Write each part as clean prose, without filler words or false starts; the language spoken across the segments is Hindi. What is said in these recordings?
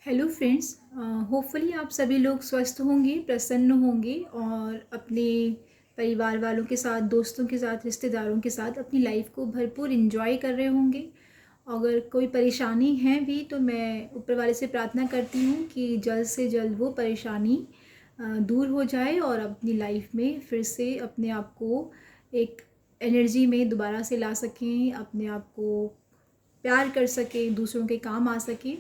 Hello friends. होपफुली आप सभी लोग स्वस्थ होंगे, प्रसन्न होंगे और अपने परिवार वालों के साथ, दोस्तों के साथ, रिश्तेदारों के साथ अपनी लाइफ को भरपूर एंजॉय कर रहे होंगे। अगर कोई परेशानी है भी तो मैं ऊपर वाले से प्रार्थना करती हूँ कि जल्द से जल्द वो परेशानी दूर हो जाए और अपनी लाइफ में फिर से अपने आप को एक एनर्जी में दोबारा से ला सकें, अपने आप को प्यार कर सकें, दूसरों के काम आ सकें।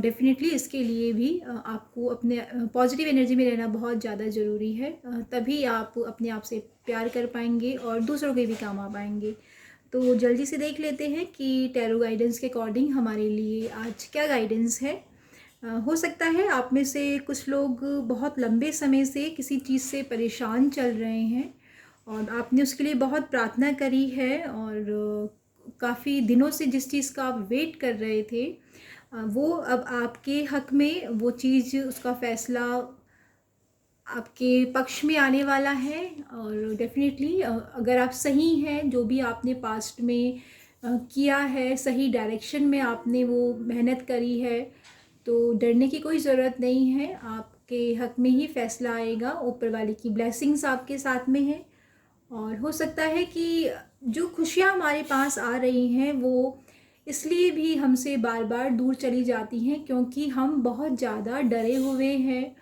डेफ़िनेटली इसके लिए भी आपको अपने पॉजिटिव एनर्जी में रहना बहुत ज़्यादा ज़रूरी है। तभी आप अपने आप से प्यार कर पाएंगे और दूसरों के भी काम आ पाएंगे। तो जल्दी से देख लेते हैं कि टैरो गाइडेंस के अकॉर्डिंग हमारे लिए आज क्या गाइडेंस है। हो सकता है आप में से कुछ लोग बहुत लंबे समय से किसी चीज़ से परेशान चल रहे हैं और आपने उसके लिए बहुत प्रार्थना करी है और काफ़ी दिनों से जिस चीज़ का आप वेट कर रहे थे वो अब आपके हक में वो चीज़, उसका फ़ैसला आपके पक्ष में आने वाला है। और डेफ़िनेटली अगर आप सही हैं, जो भी आपने पास्ट में किया है, सही डायरेक्शन में आपने वो मेहनत करी है, तो डरने की कोई ज़रूरत नहीं है। आपके हक में ही फ़ैसला आएगा, ऊपर वाले की ब्लेसिंग्स आपके साथ में है। और हो सकता है कि जो खुशियाँ हमारे पास आ रही हैं वो इसलिए भी हमसे बार बार दूर चली जाती हैं क्योंकि हम बहुत ज़्यादा डरे हुए हैं,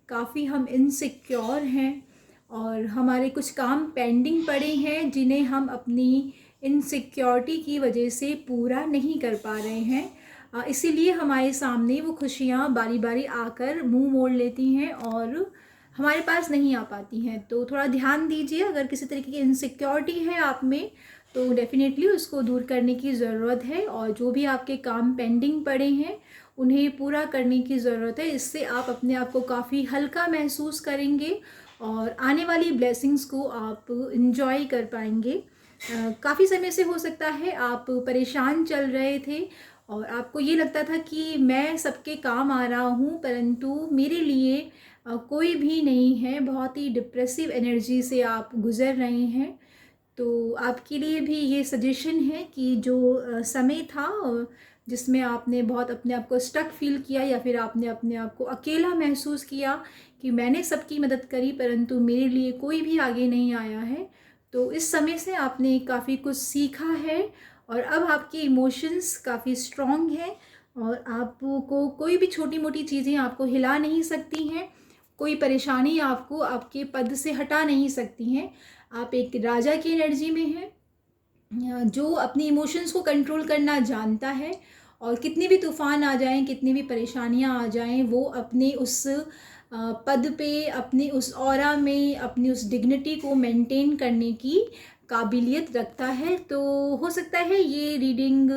काफ़ी हम इनसिक्योर हैं और हमारे कुछ काम पेंडिंग पड़े हैं जिन्हें हम अपनी इनसिक्योरिटी की वजह से पूरा नहीं कर पा रहे हैं। इसीलिए हमारे सामने वो खुशियाँ बारी बारी आकर मुंह मोड़ लेती हैं और हमारे पास नहीं आ पाती हैं। तो थोड़ा ध्यान दीजिए, अगर किसी तरीके की इनसिक्योरिटी है आप में तो डेफ़िनेटली उसको दूर करने की ज़रूरत है और जो भी आपके काम पेंडिंग पड़े हैं उन्हें पूरा करने की ज़रूरत है। इससे आप अपने आप को काफ़ी हल्का महसूस करेंगे और आने वाली ब्लेसिंग्स को आप इंजॉय कर पाएंगे। काफ़ी समय से हो सकता है आप परेशान चल रहे थे और आपको ये लगता था कि मैं सबके काम आ रहा हूँ परंतु मेरे लिए कोई भी नहीं है। बहुत ही डिप्रेसिव एनर्जी से आप गुज़र रहे हैं। तो आपके लिए भी ये सजेशन है कि जो समय था जिसमें आपने बहुत अपने आप को स्टक फील किया या फिर आपने अपने आप को अकेला महसूस किया कि मैंने सबकी मदद करी परंतु मेरे लिए कोई भी आगे नहीं आया है, तो इस समय से आपने काफ़ी कुछ सीखा है और अब आपके इमोशंस काफ़ी स्ट्रॉन्ग हैं और आपको कोई भी छोटी मोटी चीज़ें आपको हिला नहीं सकती हैं, कोई परेशानी आपको आपके पद से हटा नहीं सकती हैं। आप एक राजा की एनर्जी में हैं जो अपनी इमोशंस को कंट्रोल करना जानता है और कितनी भी तूफ़ान आ जाएं, कितनी भी परेशानियां आ जाएं, वो अपने उस पद पे, अपनी उस ऑरा में, अपनी उस डिग्निटी को मेंटेन करने की काबिलियत रखता है। तो हो सकता है ये रीडिंग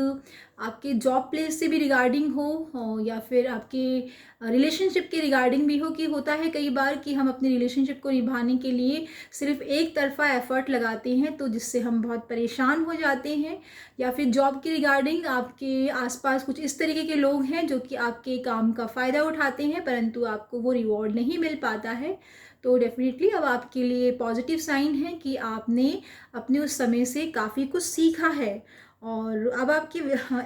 आपके जॉब प्लेस से भी रिगार्डिंग हो या फिर आपके रिलेशनशिप के रिगार्डिंग भी हो। कि होता है कई बार कि हम अपने रिलेशनशिप को निभाने के लिए सिर्फ एक तरफा एफर्ट लगाते हैं तो जिससे हम बहुत परेशान हो जाते हैं, या फिर जॉब के रिगार्डिंग आपके आसपास कुछ इस तरीके के लोग हैं जो कि आपके काम का फ़ायदा उठाते हैं परंतु आपको वो रिवॉर्ड नहीं मिल पाता है। तो डेफिनेटली अब आपके लिए पॉजिटिव साइन है कि आपने अपने उस समय से काफ़ी कुछ सीखा है और अब आपकी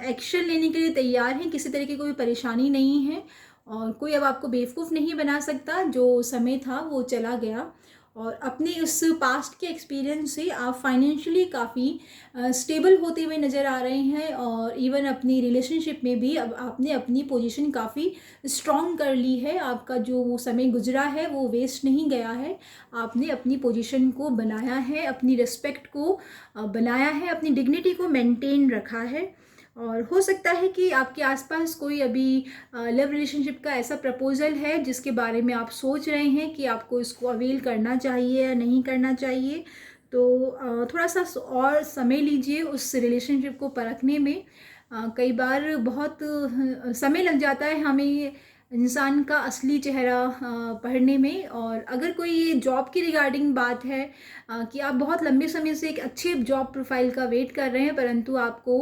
एक्शन लेने के लिए तैयार हैं। किसी तरीके की कोई परेशानी नहीं है और कोई अब आपको बेवकूफ़ नहीं बना सकता। जो समय था वो चला गया और अपने उस पास्ट के एक्सपीरियंस से आप फाइनेंशियली काफ़ी स्टेबल होते हुए नज़र आ रहे हैं और इवन अपनी रिलेशनशिप में भी अब आपने अपनी पोजीशन काफ़ी स्ट्रॉन्ग कर ली है। आपका जो वो समय गुजरा है वो वेस्ट नहीं गया है। आपने अपनी पोजीशन को बनाया है, अपनी रिस्पेक्ट को बनाया है, अपनी डिग्निटी को मेंटेन रखा है। और हो सकता है कि आपके आसपास कोई अभी लव रिलेशनशिप का ऐसा प्रपोजल है जिसके बारे में आप सोच रहे हैं कि आपको इसको अवेल करना चाहिए या नहीं करना चाहिए। तो थोड़ा सा और समय लीजिए उस रिलेशनशिप को परखने में। कई बार बहुत समय लग जाता है हमें इंसान का असली चेहरा पढ़ने में। और अगर कोई ये जॉब की रिगार्डिंग बात है कि आप बहुत लंबे समय से एक अच्छे जॉब प्रोफाइल का वेट कर रहे हैं परंतु आपको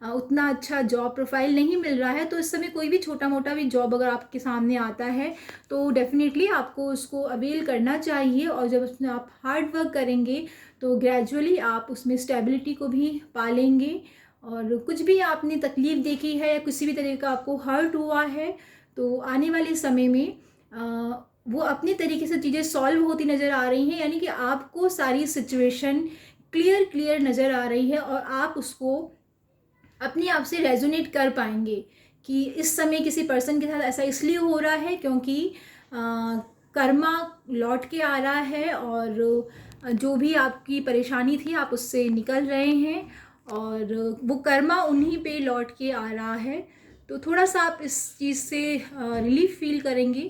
उतना अच्छा जॉब प्रोफाइल नहीं मिल रहा है, तो इस समय कोई भी छोटा मोटा भी जॉब अगर आपके सामने आता है तो डेफिनेटली आपको उसको अवेल करना चाहिए और जब उसमें आप हार्ड वर्क करेंगे तो ग्रेजुअली आप उसमें स्टेबिलिटी को भी पालेंगे। और कुछ भी आपने तकलीफ़ देखी है या किसी भी तरह का आपको हर्ट हुआ है तो आने वाले समय में वो अपने तरीके से चीज़ें सॉल्व होती नज़र आ रही हैं, यानी कि आपको सारी सिचुएशन क्लियर नज़र आ रही है और आप उसको अपने आप से रेजोनेट कर पाएंगे कि इस समय किसी पर्सन के साथ ऐसा इसलिए हो रहा है क्योंकि कर्मा लौट के आ रहा है और जो भी आपकी परेशानी थी आप उससे निकल रहे हैं और वो कर्मा उन्हीं पे लौट के आ रहा है। तो थोड़ा सा आप इस चीज़ से रिलीफ फील करेंगे।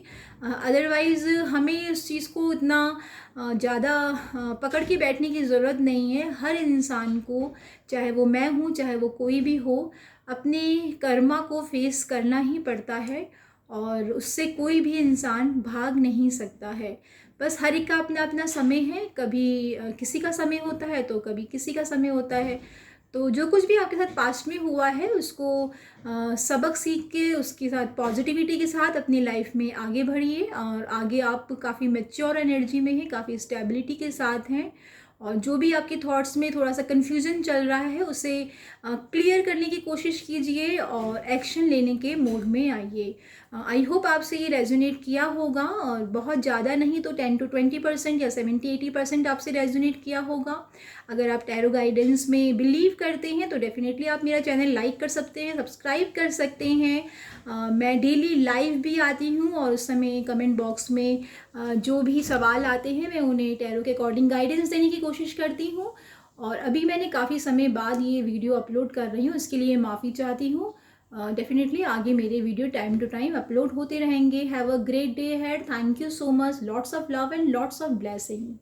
अदरवाइज़ हमें इस चीज़ को इतना ज़्यादा पकड़ के बैठने की ज़रूरत नहीं है। हर इंसान को, चाहे वो मैं हूँ चाहे वो कोई भी हो, अपने कर्मा को फेस करना ही पड़ता है और उससे कोई भी इंसान भाग नहीं सकता है। बस हर एक का अपना अपना समय है, कभी किसी का समय होता है तो कभी किसी का समय होता है। तो जो कुछ भी आपके साथ पास्ट में हुआ है उसको सबक सीख के उसके साथ पॉजिटिविटी के साथ अपनी लाइफ में आगे बढ़िए और आगे आप काफ़ी मैच्योर एनर्जी में हैं, काफ़ी स्टेबिलिटी के साथ हैं और जो भी आपके थॉट्स में थोड़ा सा कन्फ्यूज़न चल रहा है उसे क्लियर करने की कोशिश कीजिए और एक्शन लेने के मोड में आइए। आई होप आपसे ये रेजोनेट किया होगा और बहुत ज़्यादा नहीं तो 10 to 20% या 70-80% आपसे रेजोनेट किया होगा। अगर आप टैरो गाइडेंस में बिलीव करते हैं तो डेफिनेटली आप मेरा चैनल लाइक कर सकते हैं, सब्सक्राइब कर सकते हैं। मैं डेली लाइव भी आती हूँ और उस समय कमेंट बॉक्स में जो भी सवाल आते हैं मैं उन्हें टैरो के अकॉर्डिंग गाइडेंस देने की कोशिश करती हूँ। और अभी मैंने काफ़ी समय बाद ये वीडियो अपलोड कर रही हूँ, इसके लिए माफ़ी चाहती हूँ। डेफिनेटली आगे मेरे video time to time upload होते रहेंगे। Have a great day had. Thank you so much. Lots of love and lots of blessing.